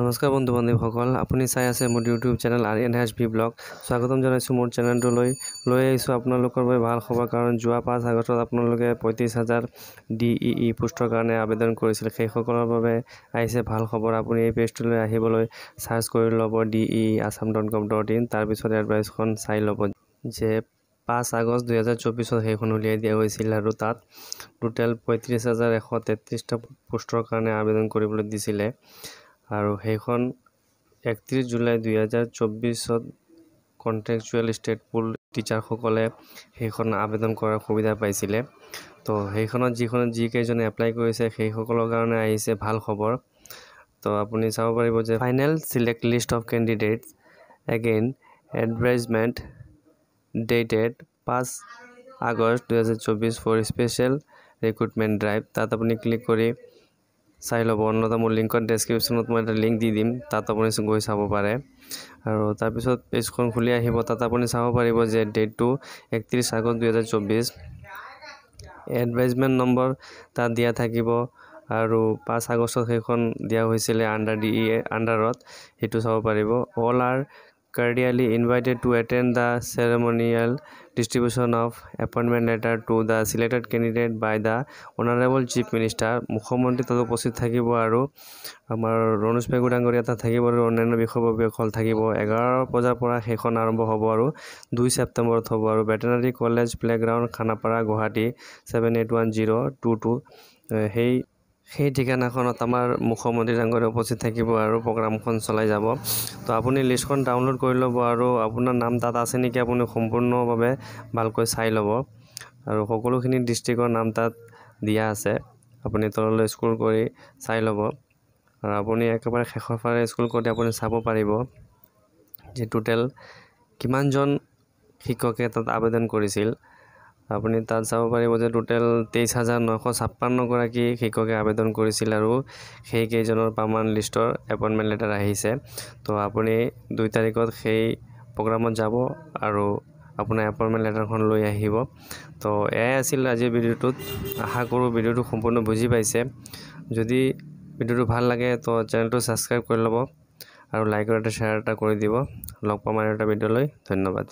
নমস্কাৰ বন্ধু বান্ধৱীসকল, আপুনি চাই আছে মোৰ ইউটিউব চেনেল RNHB ব্লগ। স্বাগতম জনাইছোঁ মোৰ চেনেলটোলৈ। লৈ আহিছোঁ আপোনালোকৰ বাবে ভাল খবৰ, কাৰণ যোৱা 5 আগষ্টত আপোনালোকে 35,000 DEE পোষ্টৰ কাৰণে আবেদন কৰিছিল। সেইসকলৰ বাবে আহিছে ভাল খবৰ। আপুনি এই পেজটোলৈ আহিবলৈ চাৰ্চ কৰি ল'ব deeassam.com.in। তাৰপিছত এডভাইচখন চাই ল'ব যে 5 আগষ্ট 2024 সেইখন উলিয়াই দিয়া হৈছিল আৰু তাত টোটেল 35,133টা পোষ্টৰ কাৰণে আবেদন কৰিবলৈ দিছিলে। আৰু সেইখন 31 জুলাই 2024 কন্ট্ৰেকচুৱেল ষ্টেট পুল টিচাৰসকলে সেইখন আবেদন কৰাৰ সুবিধা পাইছিলে। তো সেইখনত যিকেইজনে এপ্লাই কৰিছে সেইসকলৰ কাৰণে আহিছে ভাল খবৰ। তো আপুনি চাব পাৰিব যে final select list of candidates again advertisement dated 5 August 2024 for special recruitment drive. তাত আপুনি ক্লিক কৰি চাই ল'ব। অন্যথা মোৰ লিংকত ডেছক্ৰিপশ্যনত মই এটা লিংক দি দিম, তাত আপুনি গৈ চাব পাৰে। আৰু তাৰপিছত পেজখন খুলি আহিব। তাত আপুনি চাব পাৰিব যে ডেটটো 31 আগষ্ট 2024, এডভাইজমেণ্ট নম্বৰ তাত দিয়া থাকিব। আৰু 5 আগষ্টত সেইখন দিয়া হৈছিলে আণ্ডাৰ DEA আণ্ডাৰত, সেইটো চাব পাৰিব। All R cordially invited to attend the ceremonial distribution of appointment letter to the selected candidate by the honorable chief minister। মুখ্যমন্ত্ৰী তাত উপস্থিত থাকিব আৰু আমাৰ ৰণোজ পেগু ডাঙৰীয়া তাত থাকিব আৰু অন্যান্য বিষয়ববীয়াসকল থাকিব। 11 বজাৰ পৰা সেইখন আৰম্ভ হ'ব আৰু 2 ছেপ্টেম্বৰত হ'ব। আৰু veterinary college playground Khanapara Guwahati 781022 সেই ঠিকনাখনত আমাৰ মুখ্যমন্ত্ৰী ডাঙৰীয়া উপস্থিত থাকিব আৰু প্ৰগ্ৰামখন চলাই যাব। তো আপুনি লিষ্টখন ডাউনলোড কৰি ল'ব আৰু আপোনাৰ নাম তাত আছে নেকি আপুনি সম্পূৰ্ণভাৱে ভালকৈ চাই ল'ব। আৰু সকলোখিনি ডিষ্ট্ৰিক্টৰ নাম তাত দিয়া আছে, আপুনি তললৈ স্ক্ৰল কৰি চাই ল'ব। আৰু আপুনি একেবাৰে শেষৰ ফালে স্ক্ৰল কৰি আপুনি চাব পাৰিব যে টোটেল কিমানজন শিক্ষকে তাত আবেদন কৰিছিল। আপুনি তাত চাব পাৰিব যে টোটেল 23,956 গৰাকী শিক্ষকে আবেদন কৰিছিল আৰু সেইকেইজনৰ পাৰ্মানেণ্ট লিষ্টৰ এপইণ্টমেণ্ট লেটাৰ আহিছে। তো আপুনি 2 তাৰিখত সেই প্ৰগ্ৰামত যাব আৰু আপোনাৰ এপইণ্টমেণ্ট লেটাৰখন লৈ আহিব। তো এয়াই আছিল আজিৰ ভিডিঅ'টোত। আশা কৰোঁ ভিডিঅ'টো সম্পূৰ্ণ বুজি পাইছে। যদি ভিডিঅ'টো ভাল লাগে তো চেনেলটো ছাবস্ক্ৰাইব কৰি ল'ব আৰু লাইক আৰু শ্বেয়াৰ এটা কৰি দিব। লগ পাম আৰু এটা ভিডিঅ'লৈ। ধন্যবাদ।